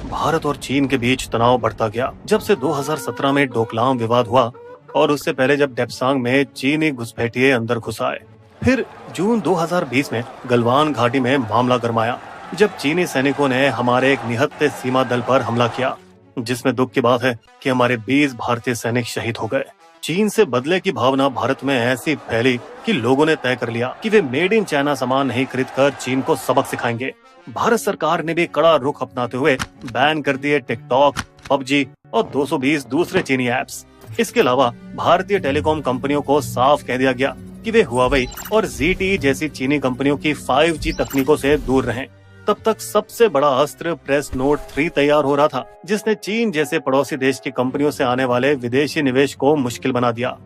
भारत और चीन के बीच तनाव बढ़ता गया जब से 2017 में डोकलाम विवाद हुआ और उससे पहले जब डेप्सांग में चीनी घुसपैठिए अंदर घुस आए। फिर जून 2020 में गलवान घाटी में मामला गरमाया जब चीनी सैनिकों ने हमारे एक निहत्थे सीमा दल पर हमला किया, जिसमें दुख की बात है कि हमारे 20 भारतीय सैनिक शहीद हो गए। चीन से बदले की भावना भारत में ऐसी फैली कि लोगों ने तय कर लिया कि वे मेड इन चाइना सामान नहीं खरीदकर चीन को सबक सिखाएंगे। भारत सरकार ने भी कड़ा रुख अपनाते हुए बैन कर दिए टिकटॉक, पबजी और 220 दूसरे चीनी ऐप्स। इसके अलावा भारतीय टेलीकॉम कंपनियों को साफ कह दिया गया कि वे हुआवेई और ZTE जैसी चीनी कंपनियों की 5G तकनीकों से दूर रहें। तब तक सबसे बड़ा अस्त्र प्रेस नोट 3 तैयार हो रहा था, जिसने चीन जैसे पड़ोसी देश की कंपनियों से आने वाले विदेशी निवेश को मुश्किल बना दिया।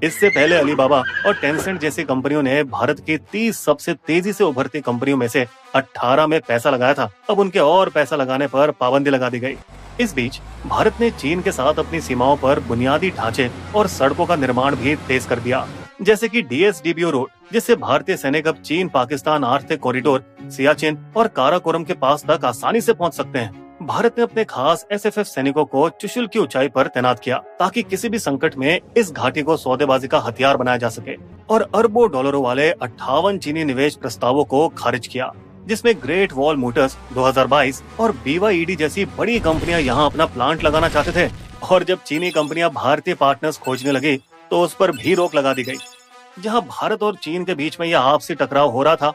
इससे पहले अलीबाबा और टेंसेंट जैसी कंपनियों ने भारत की 30 सबसे तेजी से उभरती कंपनियों में से 18 में पैसा लगाया था। अब उनके और पैसा लगाने पर पाबंदी लगा दी गई। इस बीच भारत ने चीन के साथ अपनी सीमाओं पर बुनियादी ढांचे और सड़कों का निर्माण भी तेज कर दिया, जैसे कि DSDBO रोड, जिससे भारतीय सैनिक अब चीन पाकिस्तान आर्थिक कॉरिडोर, सियाचिन और काराकोरम के पास तक आसानी से पहुंच सकते हैं। भारत ने अपने खास SFF सैनिकों को चुशुल की ऊंचाई पर तैनात किया ताकि किसी भी संकट में इस घाटी को सौदेबाजी का हथियार बनाया जा सके, और अरबों डॉलरों वाले 58 चीनी निवेश प्रस्तावों को खारिज किया, जिसमें ग्रेट वॉल मोटर्स 2022 और BYD जैसी बड़ी कंपनियां यहां अपना प्लांट लगाना चाहते थे। और जब चीनी कंपनियां भारतीय पार्टनर्स खोजने लगी तो उस पर भी रोक लगा दी गई। जहां भारत और चीन के बीच में यह आपसी टकराव हो रहा था,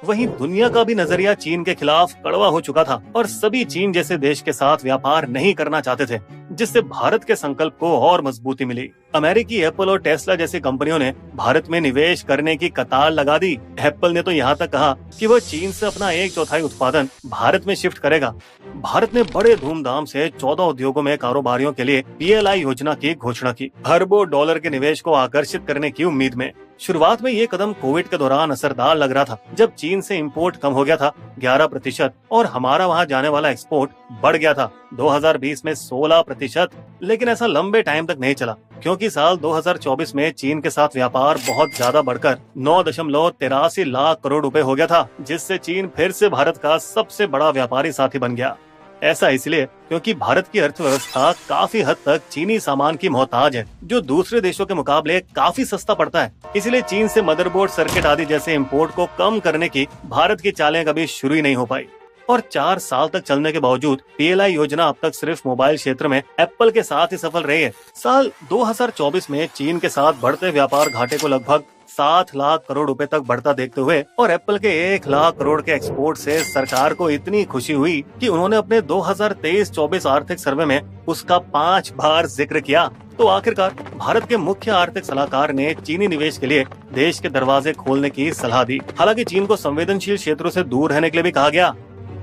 वहीं दुनिया का भी नजरिया चीन के खिलाफ कड़वा हो चुका था और सभी चीन जैसे देश के साथ व्यापार नहीं करना चाहते थे, जिससे भारत के संकल्प को और मजबूती मिली। अमेरिकी एप्पल और टेस्ला जैसी कंपनियों ने भारत में निवेश करने की कतार लगा दी। एप्पल ने तो यहाँ तक कहा कि वह चीन से अपना 1/4 उत्पादन भारत में शिफ्ट करेगा। भारत ने बड़े धूमधाम से 14 उद्योगों में कारोबारियों के लिए PLI योजना की घोषणा की, अरबों डॉलर के निवेश को आकर्षित करने की उम्मीद में। शुरुआत में ये कदम कोविड के दौरान असरदार लग रहा था, जब चीन से इंपोर्ट कम हो गया था 11% और हमारा वहां जाने वाला एक्सपोर्ट बढ़ गया था 2020 में 16%। लेकिन ऐसा लंबे टाइम तक नहीं चला, क्योंकि साल 2024 में चीन के साथ व्यापार बहुत ज्यादा बढ़कर 9.83 लाख करोड़ रुपए हो गया था, जिससे चीन फिर से भारत का सबसे बड़ा व्यापारी साथी बन गया। ऐसा इसलिए क्योंकि भारत की अर्थव्यवस्था काफी हद तक चीनी सामान की मोहताज है, जो दूसरे देशों के मुकाबले काफी सस्ता पड़ता है। इसलिए चीन से मदरबोर्ड, सर्किट आदि जैसे इंपोर्ट को कम करने की भारत की चालें कभी शुरू ही नहीं हो पाई। और 4 साल तक चलने के बावजूद PLI योजना अब तक सिर्फ मोबाइल क्षेत्र में एप्पल के साथ ही सफल रही है। साल 2024 में चीन के साथ बढ़ते व्यापार घाटे को लगभग 7 लाख करोड़ रुपए तक बढ़ता देखते हुए और एप्पल के 1 लाख करोड़ के एक्सपोर्ट से सरकार को इतनी खुशी हुई कि उन्होंने अपने 2023-24 आर्थिक सर्वे में उसका 5 बार जिक्र किया। तो आखिरकार भारत के मुख्य आर्थिक सलाहकार ने चीनी निवेश के लिए देश के दरवाजे खोलने की सलाह दी। हालांकि चीन को संवेदनशील क्षेत्रों से दूर रहने के लिए भी कहा गया।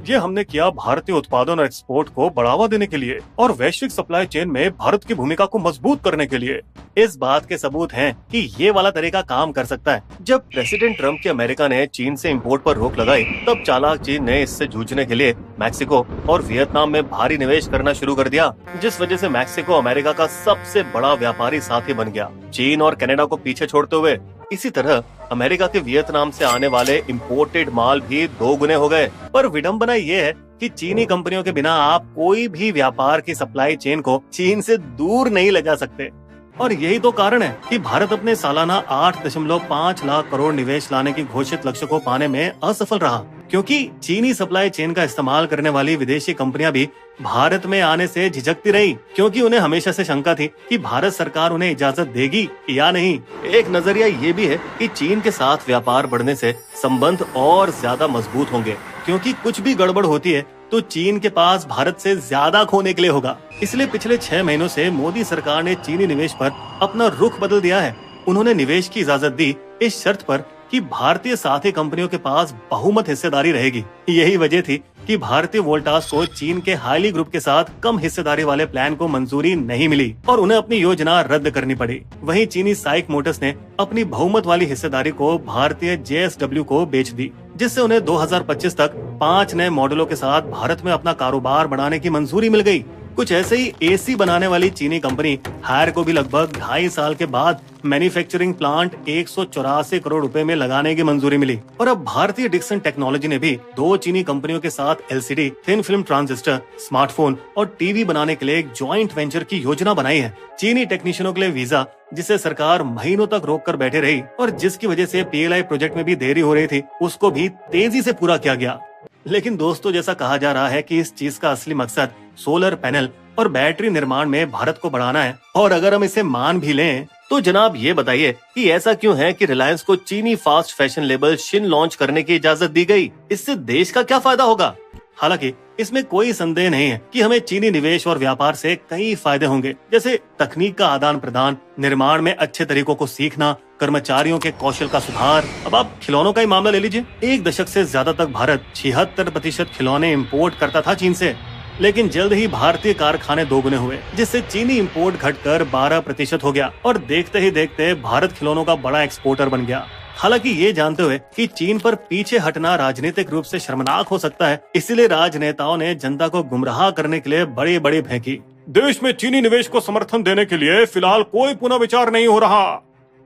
ये हमने किया भारतीय उत्पादन और एक्सपोर्ट को बढ़ावा देने के लिए और वैश्विक सप्लाई चेन में भारत की भूमिका को मजबूत करने के लिए। इस बात के सबूत हैं कि ये वाला तरीका काम कर सकता है। जब प्रेसिडेंट ट्रम्प की अमेरिका ने चीन से इंपोर्ट पर रोक लगाई, तब चालाक चीन ने इससे जूझने के लिए मैक्सिको और वियतनाम में भारी निवेश करना शुरू कर दिया, जिस वजह से मैक्सिको अमेरिका का सबसे बड़ा व्यापारी साथी बन गया, चीन और कनाडा को पीछे छोड़ते हुए। इसी तरह अमेरिका के वियतनाम से आने वाले इंपोर्टेड माल भी 2 गुने हो गए। पर विडंबना ये है कि चीनी कंपनियों के बिना आप कोई भी व्यापार की सप्लाई चेन को चीन से दूर नहीं ले जा सकते। और यही तो कारण है कि भारत अपने सालाना 8.5 लाख करोड़ निवेश लाने की घोषित लक्ष्य को पाने में असफल रहा, क्योंकि चीनी सप्लाई चेन का इस्तेमाल करने वाली विदेशी कंपनियां भी भारत में आने से झिझकती रही, क्योंकि उन्हें हमेशा से शंका थी कि भारत सरकार उन्हें इजाजत देगी या नहीं। एक नजरिया ये भी है कि चीन के साथ व्यापार बढ़ने से संबंध और ज्यादा मजबूत होंगे, क्योंकि कुछ भी गड़बड़ होती है तो चीन के पास भारत से ज्यादा खोने के लिए होगा। इसलिए पिछले 6 महीनों से मोदी सरकार ने चीनी निवेश पर अपना रुख बदल दिया है। उन्होंने निवेश की इजाजत दी इस शर्त पर कि भारतीय साथी कंपनियों के पास बहुमत हिस्सेदारी रहेगी। यही वजह थी कि भारतीय वोल्टास को चीन के हाइली ग्रुप के साथ कम हिस्सेदारी वाले प्लान को मंजूरी नहीं मिली और उन्हें अपनी योजना रद्द करनी पड़ी। वहीं चीनी साइक मोटर्स ने अपनी बहुमत वाली हिस्सेदारी को भारतीय JSW को बेच दी, जिससे उन्हें 2025 तक 5 नए मॉडलों के साथ भारत में अपना कारोबार बढ़ाने की मंजूरी मिल गई। कुछ ऐसे ही एसी बनाने वाली चीनी कंपनी हायर को भी लगभग 2.5 साल के बाद मैन्युफैक्चरिंग प्लांट 184 करोड़ रुपए में लगाने की मंजूरी मिली। और अब भारतीय डिक्सन टेक्नोलॉजी ने भी 2 चीनी कंपनियों के साथ LCD, thin film transistor, smartphone और टीवी बनाने के लिए एक ज्वाइंट वेंचर की योजना बनाई है। चीनी टेक्नीशियनों के लिए वीजा, जिसे सरकार महीनों तक रोक कर बैठे रही और जिसकी वजह से पीएलआई प्रोजेक्ट में भी देरी हो रही थी, उसको भी तेजी से पूरा किया गया। लेकिन दोस्तों, जैसा कहा जा रहा है कि इस चीज का असली मकसद सोलर पैनल और बैटरी निर्माण में भारत को बढ़ाना है। और अगर हम इसे मान भी लें तो जनाब ये बताइए कि ऐसा क्यों है कि रिलायंस को चीनी fast fashion label Shin launch करने की इजाजत दी गई? इससे देश का क्या फायदा होगा? हालांकि इसमें कोई संदेह नहीं है कि हमें चीनी निवेश और व्यापार से कई फायदे होंगे, जैसे तकनीक का आदान प्रदान, निर्माण में अच्छे तरीकों को सीखना, कर्मचारियों के कौशल का सुधार। अब आप खिलौनों का ही मामला ले लीजिए। 1 दशक से ज्यादा तक भारत 76% खिलौने इंपोर्ट करता था चीन से, लेकिन जल्द ही भारतीय कारखाने दोगुने हुए, जिससे चीनी इंपोर्ट घटकर 12% हो गया और देखते ही देखते भारत खिलौनों का बड़ा एक्सपोर्टर बन गया। हालांकि ये जानते हुए कि चीन पर पीछे हटना राजनीतिक रूप से शर्मनाक हो सकता है, इसीलिए राजनेताओं ने जनता को गुमराह करने के लिए बड़ी बड़ी फेंकी। देश में चीनी निवेश को समर्थन देने के लिए फिलहाल कोई पुनः विचार नहीं हो रहा।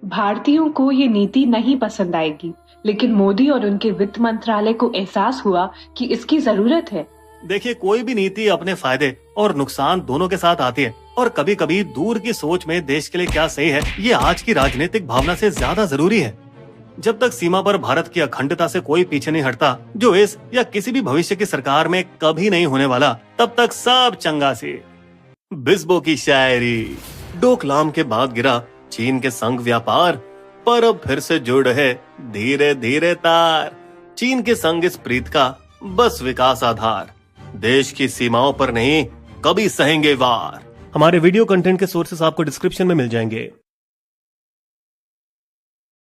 भारतीयों को ये नीति नहीं पसंद आएगी, लेकिन मोदी और उनके वित्त मंत्रालय को एहसास हुआ कि इसकी जरूरत है। देखिए, कोई भी नीति अपने फायदे और नुकसान दोनों के साथ आती है, और कभी कभी दूर की सोच में देश के लिए क्या सही है, ये आज की राजनीतिक भावना से ज्यादा जरूरी है। जब तक सीमा पर भारत की अखंडता से कोई पीछे नहीं हटता, जो इस या किसी भी भविष्य की सरकार में कभी नहीं होने वाला, तब तक सब चंगा सी। बिस्बो की शायरी। डोकलाम के बाद गिरा चीन के संग व्यापार, पर अब फिर से जुड़ रहे धीरे धीरे तार। चीन के संग इस प्रीत का बस विकास आधार, देश की सीमाओं पर नहीं कभी सहेंगे वार। हमारे वीडियो कंटेंट के सोर्सेस आपको डिस्क्रिप्शन में मिल जाएंगे।